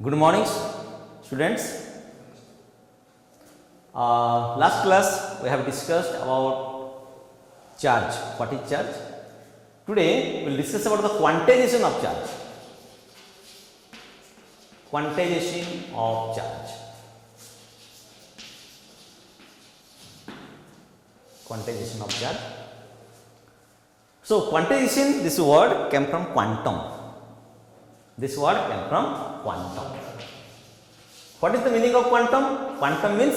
Good morning, students. Last class we have discussed about charge. What is charge? Today we will discuss about the quantization of charge. Quantization of charge. Quantization of charge. So quantization, this word came from quantum. This word came from quantum. What is the meaning of quantum? Quantum means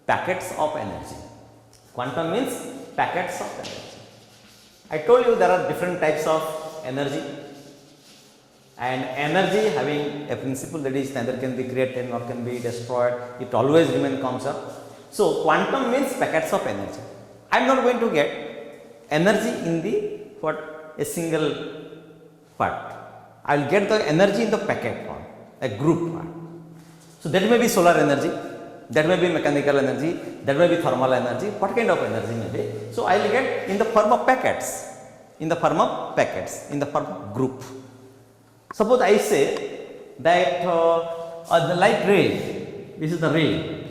packets of energy. Quantum means packets of energy. I told you there are different types of energy, and energy having a principle that is neither can be created nor can be destroyed. It always remains constant. So quantum means packets of energy. I am not going to get energy in the a single part. I will get the energy in the packet form, a group part. So that may be solar energy, that may be mechanical energy, that may be thermal energy. What kind of energy may be? So I will get in the form of packets, in the form of group. Suppose I say that the light ray, this is the ray,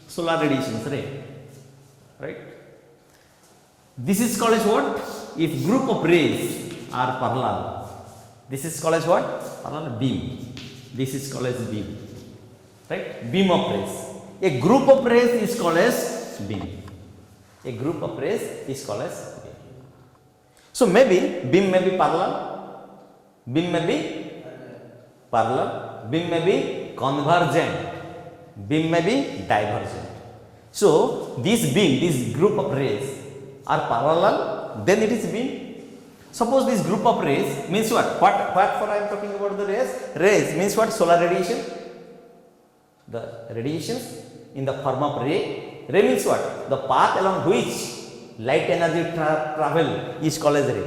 solar radiation ray, right? This is called as what? If group of rays are parallel, this is called as what? Parallel beam. This is called as beam, right? Beam of rays. A group of rays is called as beam. A group of rays is called as beam. So maybe beam may be parallel, beam may be parallel, beam may be convergent, beam may be divergent. So this beam, this group of rays are parallel, then it is beam. Suppose this group of rays means what? What for I am talking about the rays? Rays means what? Solar radiation. The radiations in the form of ray. Ray means what? The path along which light energy travel is called as ray.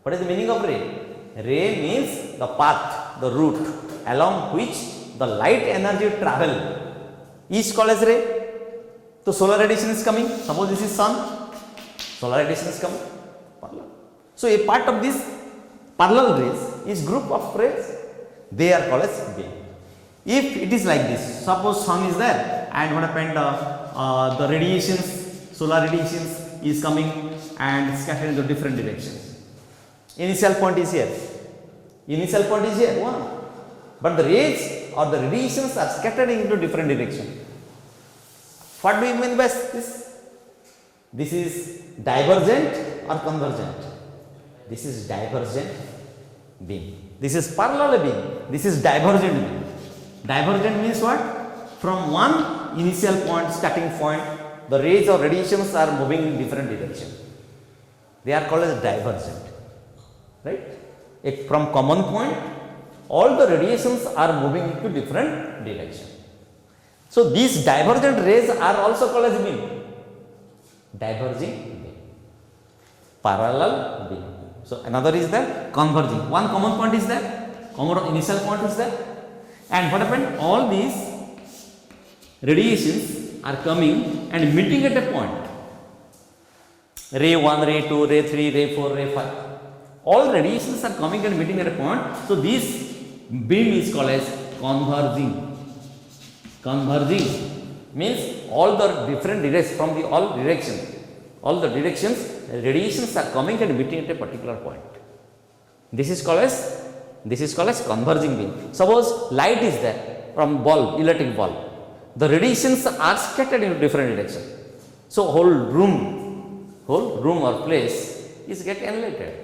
What is the meaning of ray? Ray means the path, the route along which the light energy travel is called as ray. So solar radiation is coming. Suppose this is sun. Solar radiation is coming. Parallel. So a part of this parallel rays is group of rays. They are called as beam. If it is like this, suppose sun is there and what happened? The radiations, solar radiations is coming and scattered into different directions. Initial point is here. Initial point is here, one. But the rays or the radiations are scattered into different directions. What do you mean by this? This is divergent or convergent? This is divergent beam. This is parallel beam. This is divergent beam. Divergent means what? From one initial point, starting point, the rays or radiations are moving in different direction. They are called as divergent. Right? From common point, all the radiations are moving into different direction. So these divergent rays are also called as beam. Diverging beam. Parallel beam. So another is there, converging. One common point is there, common initial point is there. And what happened? All these radiations are coming and meeting at a point. Ray 1, ray 2, ray 3, ray 4, ray 5. All radiations are coming and meeting at a point. So this beam is called as converging. Converging means all the different directions from the all directions. All the directions, radiations are coming and meeting at a particular point. This is called as converging beam. Suppose light is there from bulb, electric bulb. The radiations are scattered in different directions. So whole room or place is get enlightened.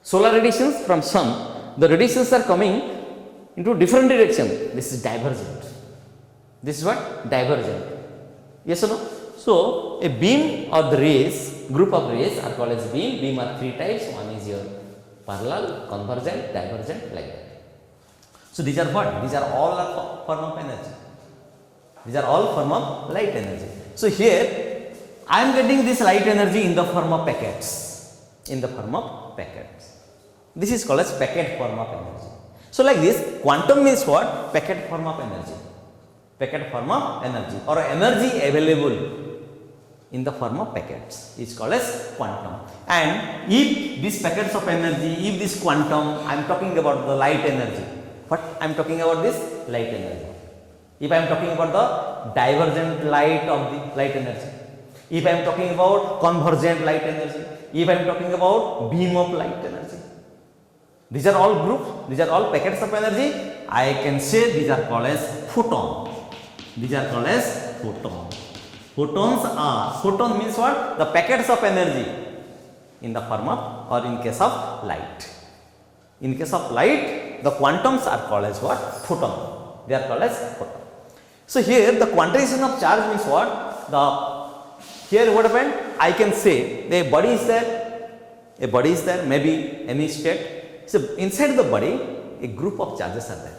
Solar radiations from sun, the radiations are coming into different direction. This is divergent. This is what? Divergent. Yes or no? So a beam or the rays, group of rays are called as beam. Beam are three types. One is your parallel, convergent, divergent, like that. So these are what? These are all form of energy. These are all form of light energy. So here I am getting this light energy in the form of packets. In the form of packets. This is called as packet form of energy. So like this, quantum means what? Packet form of energy. Packet form of energy or energy available in the form of packets is called as quantum. And if these packets of energy, if this quantum, I am talking about the light energy. What I am talking about this light energy. If I am talking about the divergent light of the light energy, if I am talking about convergent light energy, if I am talking about beam of light energy, these are all groups, these are all packets of energy. I can say these are called as photon. These are called as photon. Photon means what? The packets of energy in the form of, or in case of light. In case of light, the quantums are called as what? Photon. They are called as photon. So here the quantization of charge means what? Here what happened? I can say the body is there, maybe any state. So inside the body, a group of charges are there.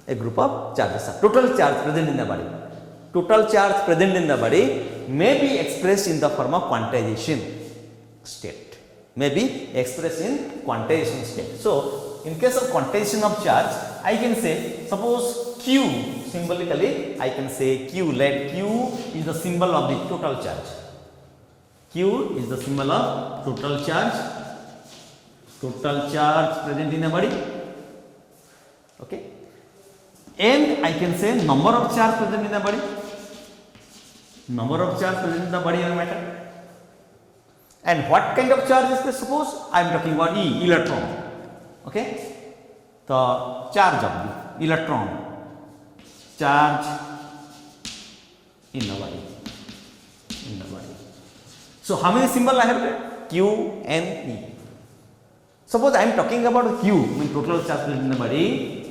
A group of charges are total charge present in the body. Total charge present in the body may be expressed in the form of quantization state. May be expressed in quantization state. So in case of quantization of charge, I can say suppose Q, symbolically I can say Q, let Q is the symbol of the total charge. Q is the symbol of total charge. Total charge present in a body. Okay. And I can say number of charge present in the body. Number of charge present in the body of matter. And what kind of charge is this? Suppose I am talking about E, electron. Okay. The charge of the electron. Charge in the body. In the body. So how many symbols I have there? Q and E. Suppose I am talking about Q, means total charge present in the body,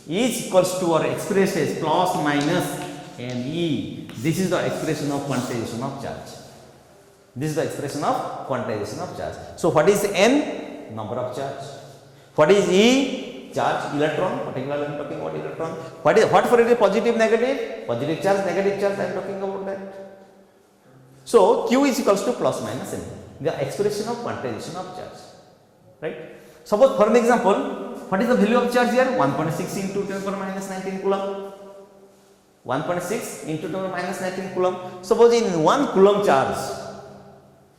is equals to or expressed as plus minus and E. This is the expression of quantization of charge. This is the expression of quantization of charge. So what is N? Number of charge. What is E? Charge, electron. Particularly I am talking about electron. What for it is positive, negative? Positive charge, negative charge, I am talking about that. So Q is equals to plus minus N. The expression of quantization of charge. Right? Suppose for an example, what is the value of charge here? 1.6 into 10 power minus 19 coulomb. 1.6 into 10 power minus 19 coulomb. Suppose in 1 coulomb charge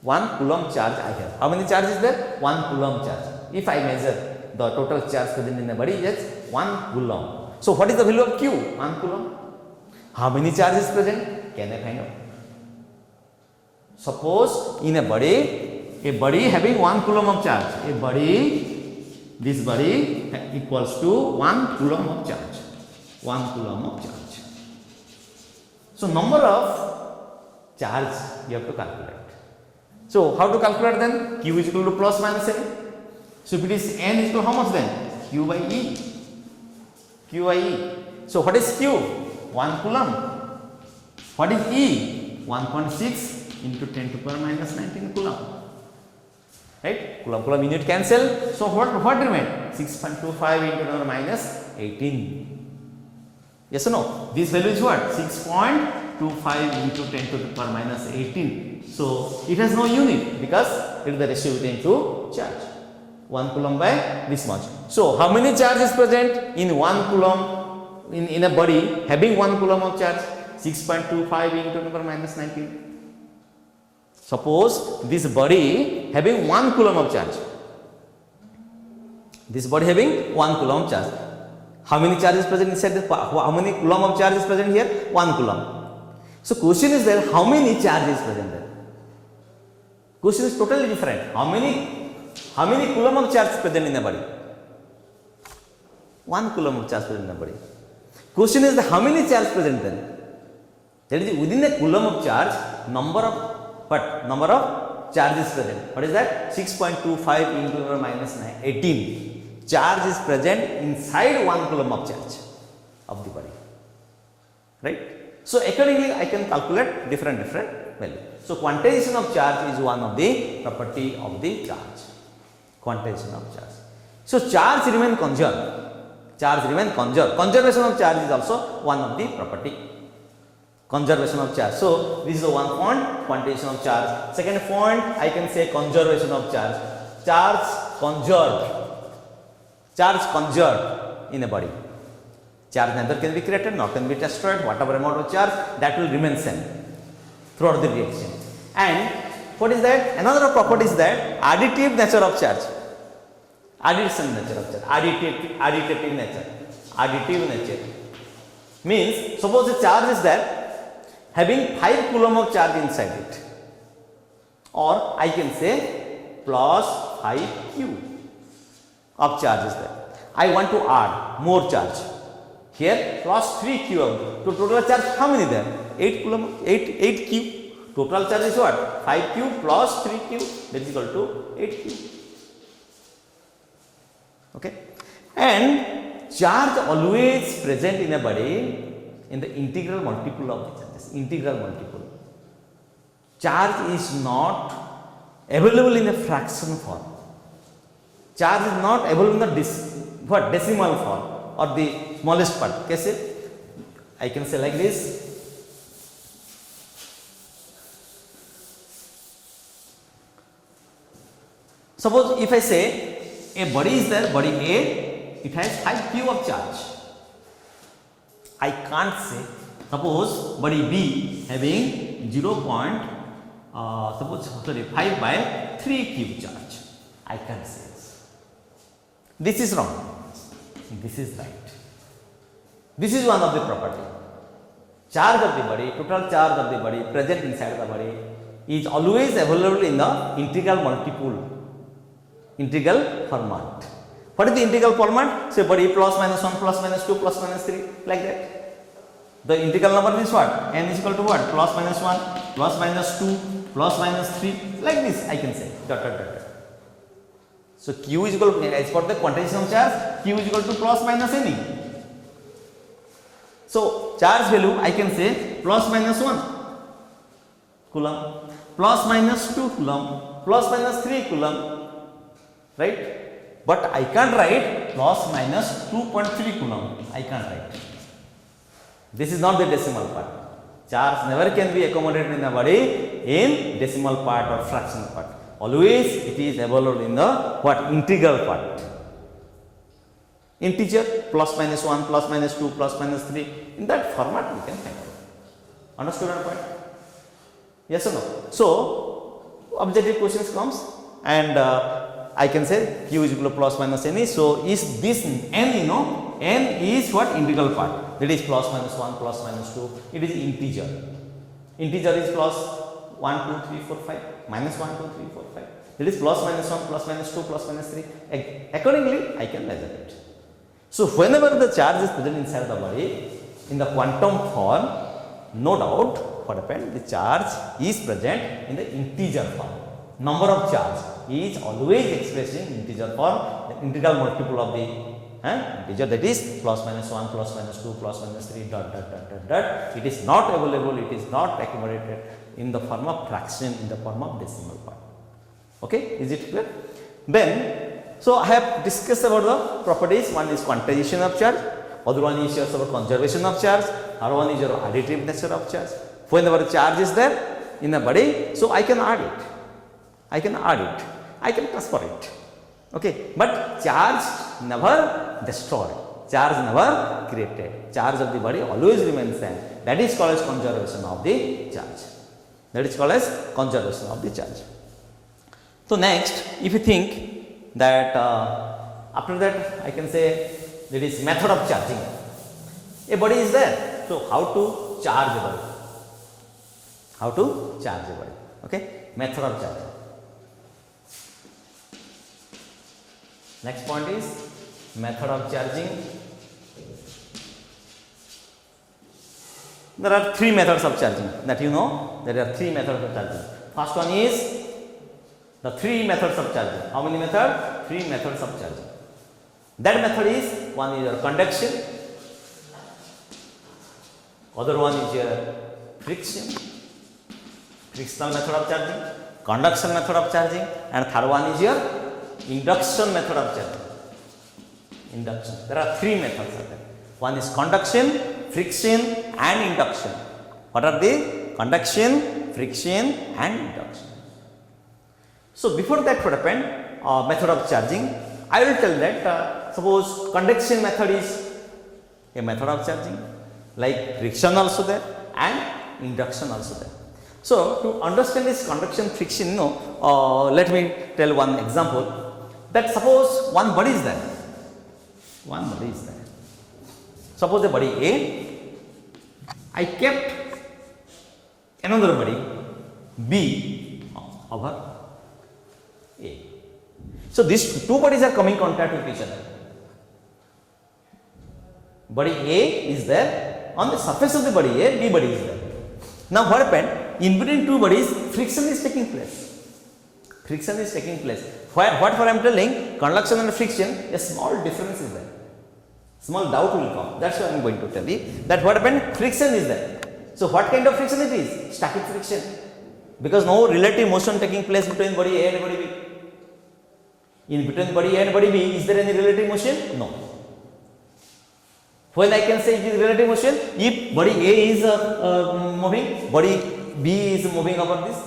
I have. How many charge is there? 1 coulomb charge. If I measure the total charge present in the body is 1 coulomb. So what is the value of Q? 1 coulomb. How many charges is present? Can I find out? Suppose in a body having 1 coulomb of charge, this body equals to 1 coulomb of charge. 1 coulomb of charge. So number of charge you have to calculate. So how to calculate then? Q is equal to plus minus N. So if it is N is equal to how much then? Q by E. Q by E. So what is Q? 1 coulomb. What is E? 1.6 into 10 to the power minus 19 coulomb. Right? Coulomb unit cancel. So what remain? 6.25 into 10 minus 18. Yes or no? This value is what? 6.25 into 10 to the power minus 18. So it has no unit because it is the ratio between two charge. 1 coulomb by this much. So how many charge is present in 1 coulomb in a body having 1 coulomb of charge? 6.25 into 10 to the power minus 19. Suppose this body having 1 coulomb of charge. This body having 1 coulomb of charge. How many charges present inside this? How many coulomb of charge is present here? 1 coulomb. So question is there, how many charges present there? Question is totally different. How many coulomb of charge is present in the body? 1 coulomb of charge present in the body. Question is how many charge present then? That is within a coulomb of charge, number of charges present. What is that? 6.25 into 10 minus 18. Charge is present inside 1 coulomb of charge of the body. Right? So accordingly I can calculate different value. So quantization of charge is one of the property of the charge. Quantization of charge. So charge remain conserved. Conservation of charge is also one of the property. Conservation of charge. So this is the one point, quantization of charge. Second point, I can say conservation of charge. Charge conserved in a body. Charge neither can be created nor can be destroyed. Whatever amount of charge, that will remain same throughout the reaction. And what is that? Another property is that additive nature of charge. Addition nature of charge. Additive nature. Additive nature. Means suppose a charge is there having 5 coulomb of charge inside it. Or I can say plus 5q of charge is there. I want to add more charge. Here plus 3q of so total charge how many there? 8 coulomb, 8q. Total charge is what? 5q plus 3q, that is equal to 8q. Okay. And charge always present in a body in the integral multiple of the charges. Integral multiple. Charge is not available in a fraction form. Charge is not available in the decimal form or the smallest part. Kaise? I can say like this. Suppose if I say a body is there, body A, it has 5q of charge. I can't say, suppose body B having 5 by 3q charge. I can't say this. This is wrong. This is right. This is one of the property. Charge of the body, total charge of the body present inside the body is always available in the integral multiple. Integral format. What is the integral format? Say body plus minus 1, plus minus 2, plus minus 3, like that. The integral number means what? N is equal to what? Plus minus 1, plus minus 2, plus minus 3, like this I can say. Dot, dot, dot, dot. So Q is equal to, as per the quantization of charge, Q is equal to plus minus any. So charge value I can say plus minus 1 coulomb, plus minus 2 coulomb, plus minus 3 coulomb. Right? But I can't write plus minus 2.3 coulomb. I can't write. This is not the decimal part. Charge never can be accommodated in the body in decimal part or fraction part. Always it is available in the what? Integral part. Integer plus minus 1, plus minus 2, plus minus 3. In that format we can find it. Understood our point? Yes or no? So objective questions comes and I can say Q is equal to plus minus n. So is this n, n is what? Integral part. That is plus minus 1, plus minus 2. It is integer. Integer is plus 1, 2, 3, 4, 5, minus 1, 2, 3, 4, 5. That is plus minus 1, plus minus 2, plus minus 3. Accordingly, I can measure it. So whenever the charge is present inside the body in the quantum form, no doubt what happened? The charge is present in the integer form. Number of charge is always expressed in integer form, the integral multiple of the integer, that is plus minus 1, plus minus 2, plus minus 3, dot, dot, dot, dot, dot. It is not available, it is not accommodated in the form of fraction, in the form of decimal part. Okay, is it clear? Then, so I have discussed about the properties. One is quantization of charge, other one is your conservation of charge, other one is your additive nature of charge. Whenever charge is there in a body, so I can add it. I can add it, I can transfer it, okay, but charge never destroyed, charge never created, charge of the body always remains same. That is called as conservation of the charge. That is called as conservation of the charge. So next, if you think that after that I can say there is method of charging. A body is there, so how to charge a body? How to charge a body? Okay, method of charging. Next point is method of charging. There are 3 methods of charging that you know. There are 3 methods of charging. First one is the 3 methods of charging. How many methods? 3 methods of charging. That method is, one is your conduction, other one is your friction, frictional method of charging, conduction method of charging, and third one is your induction method of charging. Induction. There are 3 methods of that. One is conduction, friction, and induction. What are they? Conduction, friction, and induction. So before that, what happened? Method of charging. I will tell that suppose conduction method is a method of charging, like friction also there and induction also there. So, to understand this conduction friction, let me tell one example, that suppose one body is there. One body is there. Suppose the body A, I kept another body B over A. So, these two bodies are coming in contact with each other. Body A is there, on the surface of the body A, B body is there. Now, what happened? In between two bodies, friction is taking place. Friction is taking place. What for I am telling, conduction and friction, a small difference is there. Small doubt will come. That's why I am going to tell you that what happened, friction is there. So, what kind of friction it is? Static friction. Because no relative motion taking place between body A and body B. In between body A and body B, is there any relative motion? No. When I can say it is relative motion, if body A is moving, body B is moving over this.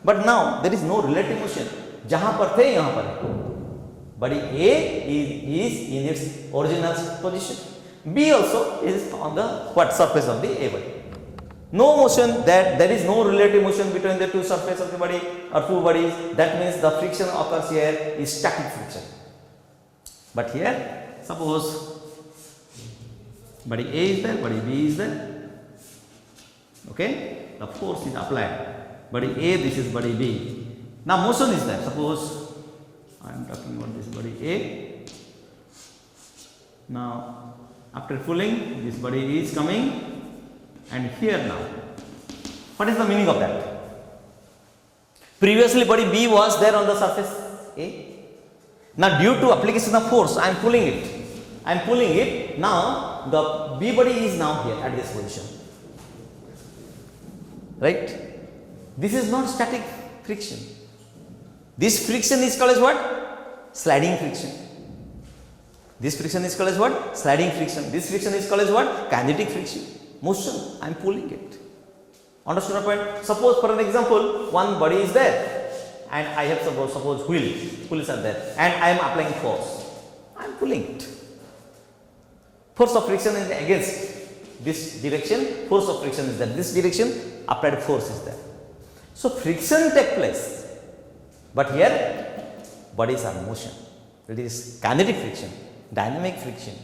But now there is no relative motion. जहाँ पर थे यहाँ पर है. Body A is in its original position. B also is on the surface of the A body. No motion, that there is no relative motion between the two surfaces of the body or two bodies. That means the friction occurs here is static friction. But here, suppose body A is there, body B is there. Okay, the force is applied. Body A, this is body B. Now motion is there. Suppose I am talking about this body A. Now after pulling, this body is coming. And here now, what is the meaning of that? Previously body B was there on the surface A. Now due to application of force, I am pulling it. I am pulling it. Now the B body is now here at this position. Right? This is not static friction. This friction is called as what? Sliding friction. This friction is called as what? Sliding friction. This friction is called as what? Kinetic friction. Motion, I am pulling it. Understood my point? Suppose for an example, one body is there and I have suppose wheels are there and I am applying force. I am pulling it. Force of friction is against this direction, force of friction is there. This direction, applied force is there. So friction takes place, but here bodies are in motion. It is kinetic friction, dynamic friction,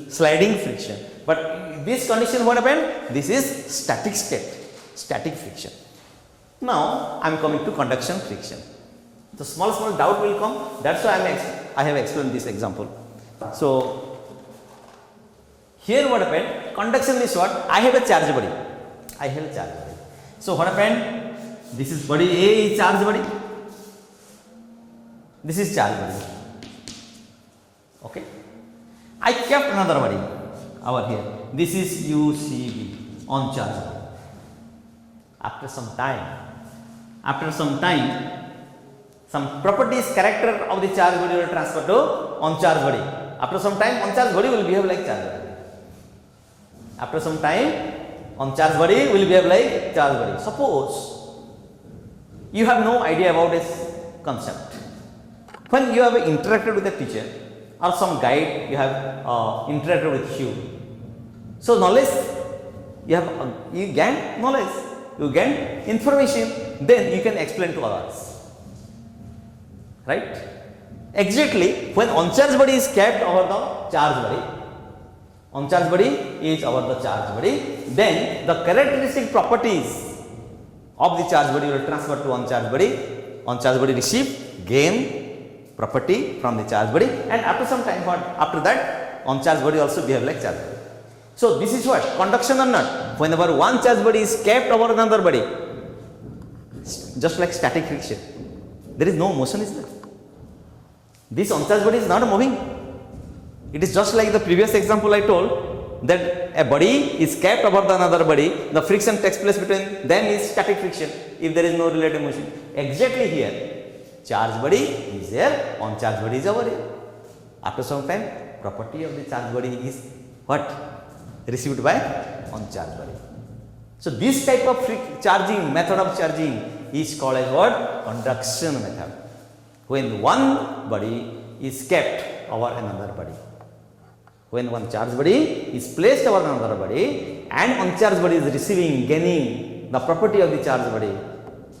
sliding friction. But this condition, what happened? This is static state, static friction. Now I am coming to conduction friction. The small doubt will come. That's why I have explained this example. So here what happened? Conduction is what? I have a charge body. I have a charge body. So what happened? This is body A is charge body. This is charge body. Okay. I kept another body over here. This is UCB on charge body. After some time, some properties, character of the charge body will transfer to on charge body. After some time, on charge body will behave like charge body. After some time, on charge body will behave like charge body. Suppose you have no idea about this concept. When you have interacted with a teacher or some guide, you have interacted with you. So knowledge, you gain knowledge, you gain information, then you can explain to others. Right? Exactly, when on charge body is kept over the charge body, on charge body is over the charge body, then the characteristic properties of the charge body will transfer to on charge body. On charge body receive, gain property from the charge body, and after some time, after that, on charge body also behave like charge body. So this is what? Conduction or not? Whenever one charge body is kept over another body, just like static friction, there is no motion is there. This on charge body is not moving. It is just like the previous example I told, that a body is kept above another body, the friction takes place between them is static friction if there is no relative motion. Exactly here, charge body is there, on charge body is over here. After some time, property of the charge body is what? Received by on charge body. So this type of charging, method of charging is called as what? Conduction method. When one body is kept over another body. When one charge body is placed over another body and on charge body is receiving, gaining the property of the charge body,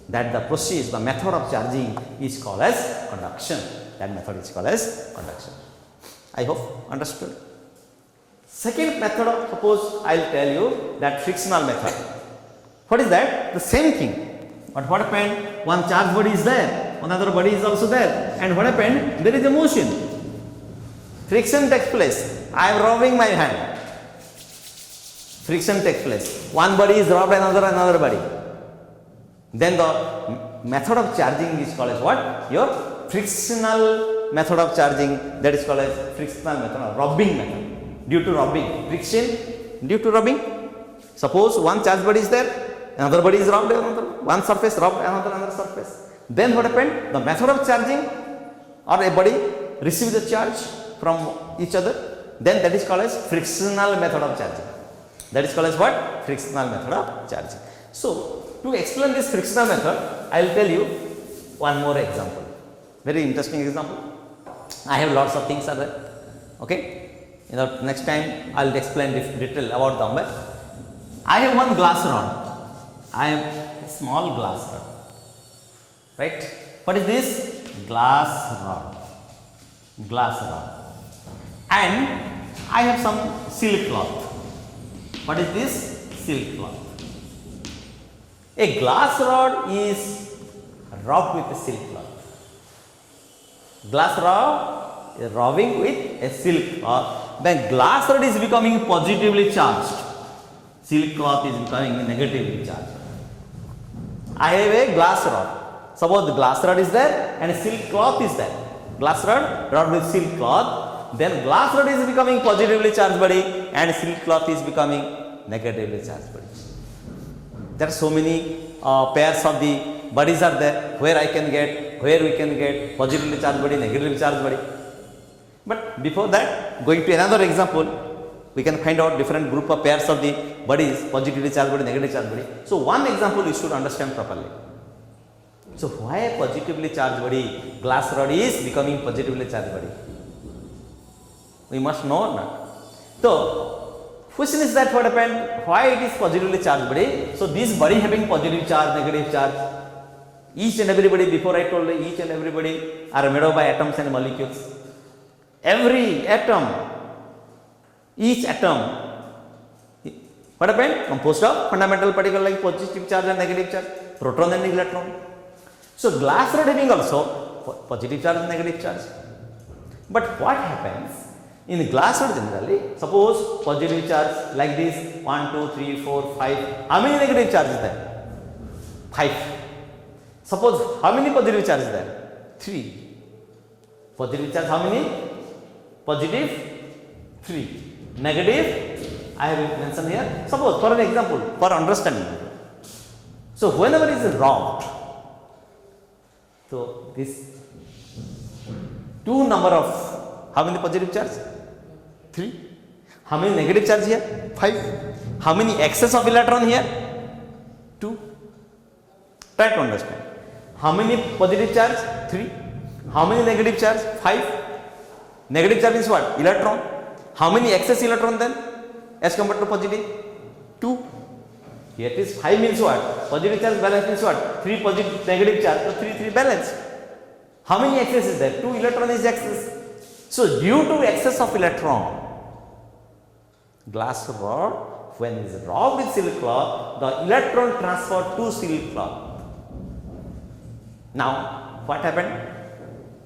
that the process, the method of charging is called as conduction. That method is called as conduction. I hope understood. Second method of, suppose I will tell you that frictional method. What is that? The same thing. But what happened? One charge body is there, another body is also there, and what happened? There is a motion. Friction takes place. I am rubbing my hand. Friction takes place. One body is rubbed, another body. Then the method of charging is called as what? Your frictional method of charging, that is called as frictional method or rubbing method. Due to rubbing, friction due to rubbing. Suppose one charge body is there, another body is rubbed, one surface rubbed, another surface. Then what happened? The method of charging, or a body receives the charge from each other, then that is called as frictional method of charging. That is called as what? Frictional method of charging. So, to explain this frictional method, I will tell you one more example. Very interesting example. I have lots of things are there. Okay. Next time I will explain detail about the Amrit. I have one glass rod. I have a small glass rod. Right? What is this? Glass rod. Glass rod. And I have some silk cloth. What is this? Silk cloth. A glass rod is rubbed with a silk cloth. Glass rod is rubbing with a silk cloth. Then glass rod is becoming positively charged. Silk cloth is becoming negatively charged. I have a glass rod. Suppose the glass rod is there and a silk cloth is there. Glass rod rubbed with silk cloth. Then glass rod is becoming positively charged body and silk cloth is becoming negatively charged body. There are so many pairs of the bodies are there where we can get positively charged body, negatively charged body. But before that, going to another example, we can find out different group of pairs of the bodies, positively charged body, negatively charged body. So one example you should understand properly. So why a positively charged body, glass rod is becoming positively charged body? We must know or not. So question is that what happened? Why it is positively charged body? So this body having positive charge, negative charge. Each and everybody, before I told you, each and everybody are made up by atoms and molecules. Every atom, each atom, what happened? Composed of fundamental particle like positive charge and negative charge, proton and electron. So glass rod having also positive charge and negative charge. But what happens? In glass rod generally, suppose positive charge like this 1, 2, 3, 4, 5. How many negative charge is there? 5. Suppose how many positive charge is there? 3. Positive charge how many? Positive 3. Negative I have mentioned here. Suppose for an example, for understanding. So whenever it is rubbed, so this 2 number of how many positive charge? 3. How many negative charge here? 5. How many excess of electron here? 2. Try to understand. How many positive charge? 3. How many negative charge? 5. Negative charge is what? Electron. How many excess electron then as compared to positive? 2. Here it is 5 means what? Positive charge balance means what? 3 positive negative charge, so 3 balance. How many excess is there? 2 electron is excess. So due to excess of electron, glass rod when it is rubbed with silk cloth, the electron transferred to silk cloth. Now what happened?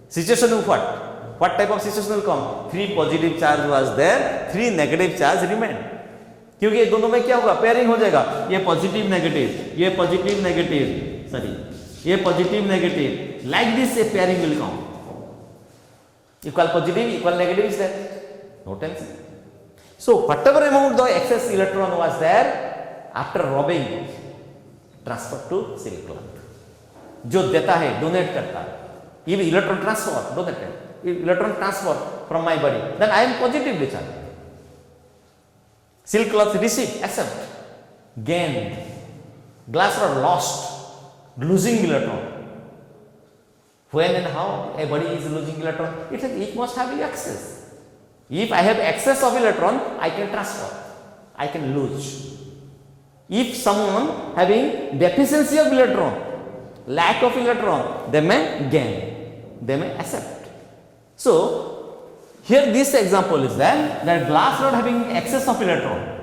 Situation of what? What type of situation will come? 3 positive charge was there, 3 negative charge remained. क्योंकि ये दोनों में क्या होगा? Pairing हो जाएगा. ये positive negative, ये पॉजिटिव नेगेटिव, सॉरी, ये positive negative. Like this, a pairing will come. Equal positive, equal negative is there. No tension. So whatever amount the excess electron was there, after rubbing, transfer to silk cloth. जो देता है, donate करता है. ये electron transfer, donate. Electron transfer from my body, then I am positively charged. Silk cloth received, accept, gained. Glass rod lost, losing electron. When and how a body is losing electron, it must have excess. If I have excess of electron, I can transfer, I can lose. If someone having deficiency of electron, lack of electron, they may gain, they may accept. So here this example is that glass rod having excess of electron,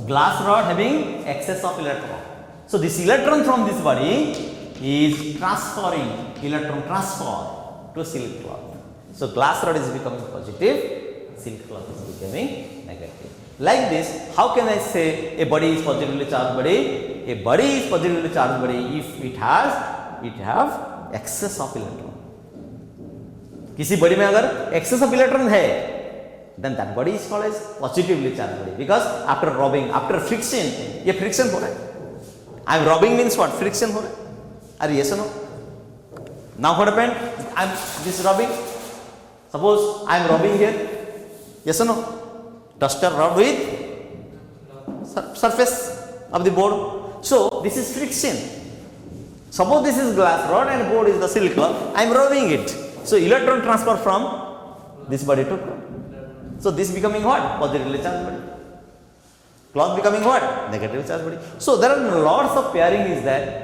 glass rod having excess of electron. So this electron from this body is transferring, electron transfer to silk cloth. So glass rod is becoming positive, silk cloth is becoming negative. Like this, how can I say a body is positively charged body? A body is positively charged body if it have excess of electron. किसी body में अगर excess of electron है, then that body is called as positively charged body, because after rubbing, after friction, ये friction हो रहा है. I am rubbing means what? Friction हो रहा है. Are yes or no? Now what happened? I am this rubbing. Suppose I am rubbing here. Yes or no? Duster rubbed with surface of the board. So this is friction. Suppose this is glass rod and board is the silk cloth. I am rubbing it. So electron transfer from this body to cloth. So this becoming what? Positively charged body. Cloth becoming what? Negatively charged body. So there are lots of pairing is there.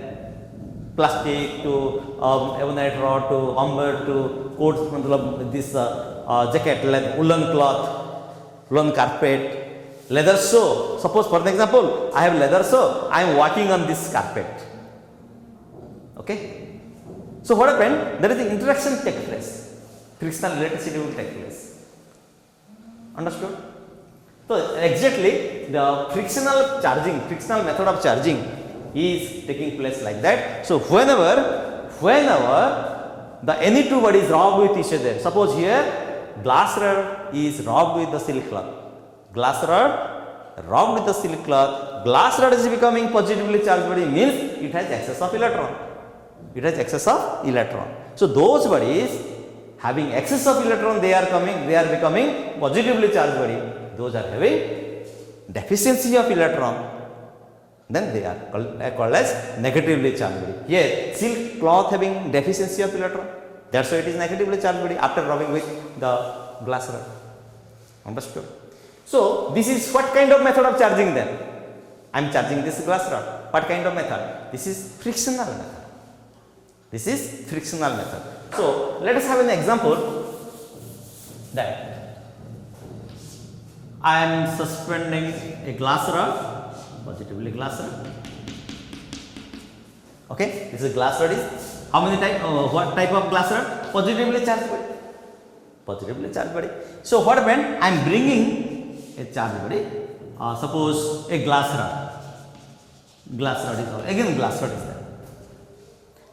Plastic to ebonite rod to amber to coat, this jacket like woolen cloth, woolen carpet, leather shoe. Suppose for example, I have leather shoe, I am walking on this carpet. Okay. So what happened? There is the interaction take place. Frictional electricity will take place. Understood? So exactly the frictional charging, frictional method of charging is taking place like that. So whenever the any two bodies rubbed with each other, suppose here glass rod is rubbed with the silk cloth, glass rod rubbed with the silk cloth, glass rod is becoming positively charged body means it has excess of electron. It has excess of electron. So those bodies having excess of electron, they are becoming positively charged body. Those are having deficiency of electron, then they are called as negatively charged body. Here silk cloth having deficiency of electron, that's why it is negatively charged body after rubbing with the glass rod. Understood? So this is what kind of method of charging then? I am charging this glass rod. What kind of method? This is frictional method. This is frictional method. So let us have an example that I am suspending a glass rod, positively glass rod. Okay, this is glass rod is how many type? What type of glass rod? Positively charged body. Positively charged body. So what happened? I am bringing a charged body. Suppose a glass rod. Glass rod is again glass rod is there.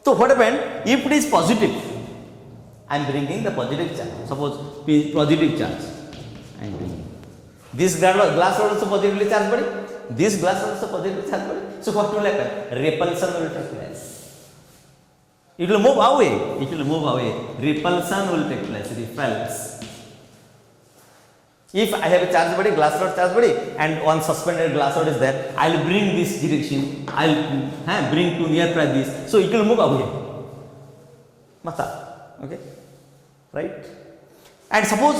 So what happened? If it is positive, I am bringing the positive charge. Suppose positive charge. I am bringing. This glass rod also positively charged body. This glass rod also positively charged body. So what will happen? Repulsion will take place. It will move away. It will move away. Repulsion will take place. Repels. If I have a charged body, glass rod charged body, and one suspended glass rod is there, I will bring this direction. I will bring to nearby this. So it will move away. Mata. Okay. Right. And suppose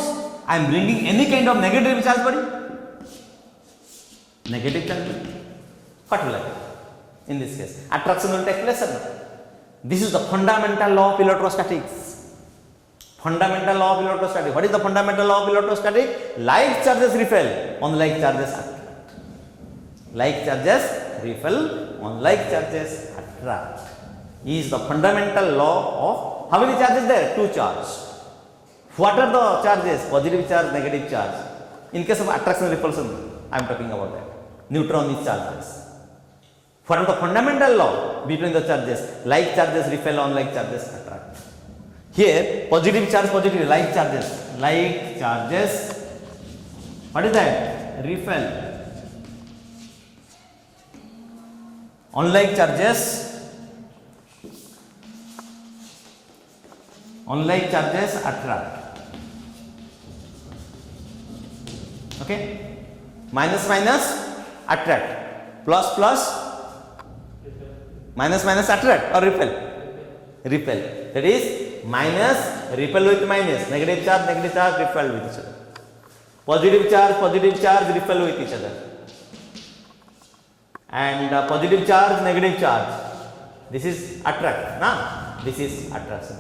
I am bringing any kind of negative charge body. Negative charge body. What will happen? In this case, attraction will take place. This is the fundamental law of electrostatics. Fundamental law of electrostatics. What is the fundamental law of electrostatics? Like charges repel, unlike charges attract. Like charges repel, unlike charges attract. Is the fundamental law of how many charges there? Two charges. What are the charges? Positive charge, negative charge. In case of attraction repulsion, I am talking about that. Neutron is charges. What are the fundamental law between the charges? Like charges repel, unlike charges attract. Here, positive charge, positive, like charges. Like charges, what is that? Repel. Unlike charges, attract. Okay, minus attract, plus minus attract or repel. That is minus repel with minus, negative charge repel with each other. Positive charge repel with each other. and positive charge, negative charge. This is attract, na? This is attraction.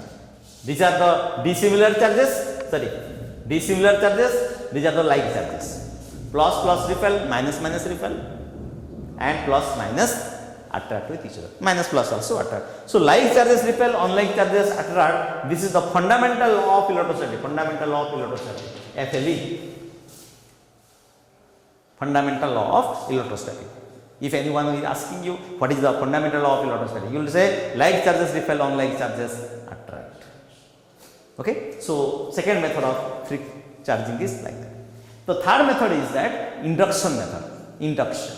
These are the dissimilar charges, dissimilar charges, these are the like charges. Plus plus repel, minus minus repel, and plus minus attract with each other. Minus plus also attract. So like charges repel, unlike charges attract. This is the fundamental law of electrostatics. Fundamental law of electrostatics. FLE. Fundamental law of electrostatics. If anyone is asking you what is the fundamental law of electrostatics, you will say like charges repel, unlike charges attract. Okay. So second method of free charging is like that. The third method is that induction method. Induction.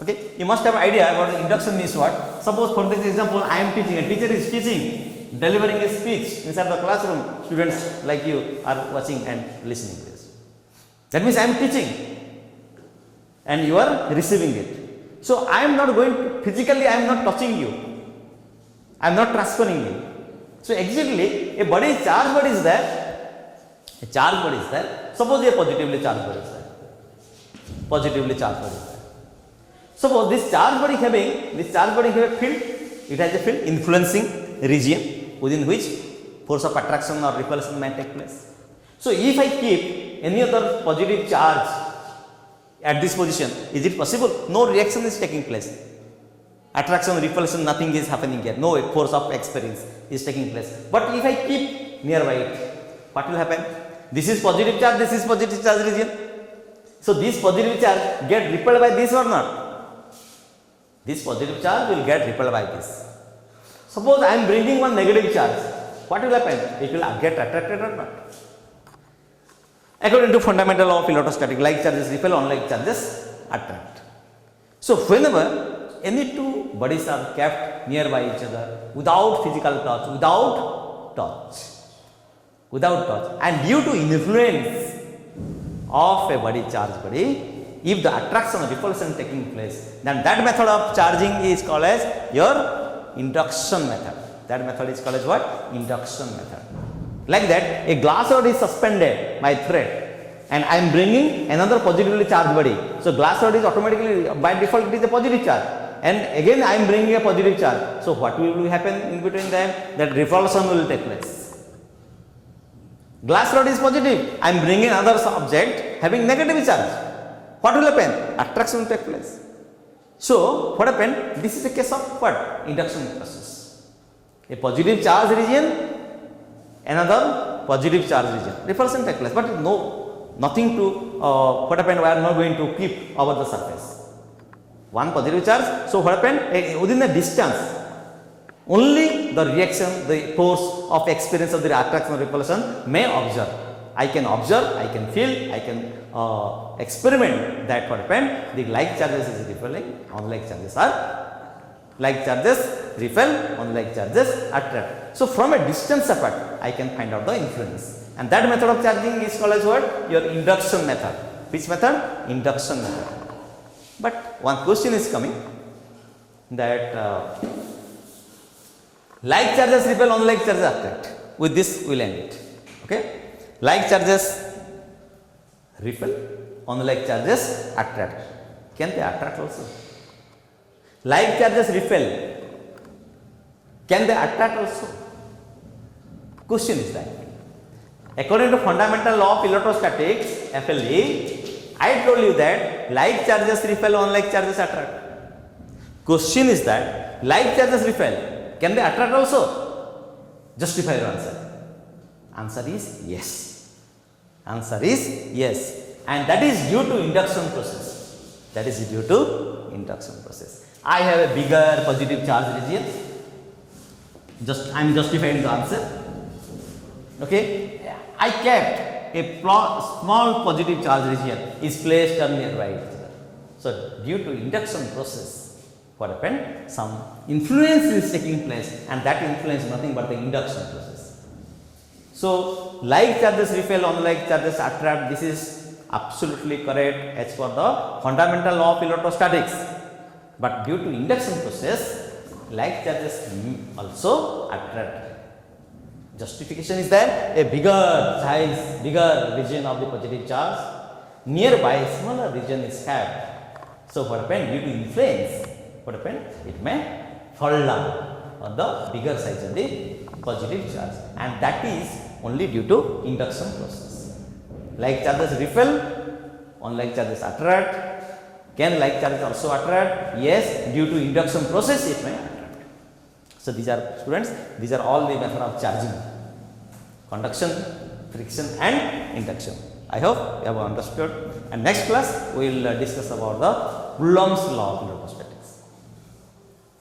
Okay. You must have idea about induction means what. Suppose for this example, I am teaching. A teacher is teaching, delivering a speech inside the classroom. Students like you are watching and listening to this. That means I am teaching, and you are receiving it. So I am not going to, physically I am not touching you, I am not transferring you. So exactly a body is charged body is there, a charged body is there. Suppose a positively charged body is there, positively charged body is there. Suppose this charged body having a field, it has a field influencing region within which force of attraction or repulsion may take place. So if I keep any other positive charge at this position, is it possible? No reaction is taking place. Attraction, repulsion, nothing is happening here. No force of experience is taking place. But if I keep nearby it, what will happen? This is positive charge, this is positive charge region. So this positive charge get repelled by this or not? This positive charge will get repelled by this. Suppose I am bringing one negative charge, what will happen? It will get attracted or not? According to fundamental law of electrostatics, like charges repel, unlike charges attract. So whenever any two bodies are kept nearby each other without physical touch, without touch, and due to influence of a body charged body, if the attraction or repulsion taking place, then that method of charging is called as your induction method. That method is called as what? Induction method. Like that, a glass rod is suspended by thread, and I am bringing another positively charged body. So glass rod is automatically, by default, it is a positive charge, and again I am bringing a positive charge. So what will happen in between them? That repulsion will take place. Glass rod is positive, I am bringing another object having negative charge. What will happen? Attraction will take place. So what happened? This is a case of what? Induction process. A positive charge region, another positive charge region. Repulsion takes place, but nothing to what happened? We are not going to keep over the surface. One positive charge. So what happened? Within the distance, only the reaction, the force of experience of the attraction or repulsion may observe. I can observe, I can feel, I can experiment that what happened. The like charges is repelling, unlike charges are like charges repel, unlike charges attract. So from a distance apart, I can find out the influence, and that method of charging is called as what? Your induction method. Which method? Induction method. But one question is coming that like charges repel, unlike charges attract. With this we will end it. Okay. Like charges repel, unlike charges attract. Can they attract also? Like charges repel, can they attract also? Question is that. According to fundamental law of electrostatics, FLE, I told you that like charges repel, unlike charges attract. Question is that like charges repel, can they attract also? Justify your answer. Answer is yes. Answer is yes, and that is due to induction process. That is due to induction process. I have a bigger positive charge region. I am justifying the answer. Okay, I kept a small positive charge region is placed nearby each other. So due to induction process, what happened? Some influence is taking place, and that influence is nothing but the induction process. So like charges repel, unlike charges attract. This is absolutely correct as per the fundamental law of electrostatics. But due to induction process, like charges also attract. Justification is that a bigger size, bigger region of the positive charge, nearby smaller region is kept. So what happened? Due to influence, what happen? It may fall down on the bigger size of the positive charge, and that is only due to induction process. Like charges repel, unlike charges attract. Can like charges also attract? Yes, due to induction process it may attract. So these are, students, these are all the method of charging: conduction, friction and induction. I hope you have understood, and next class we will discuss about the Coulomb's law of electrostatics.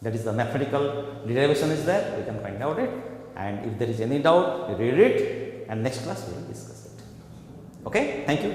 That is the mathematical derivation is there, we can find out it, and if there is any doubt, you read it, and next class we will discuss it. Okay, thank you.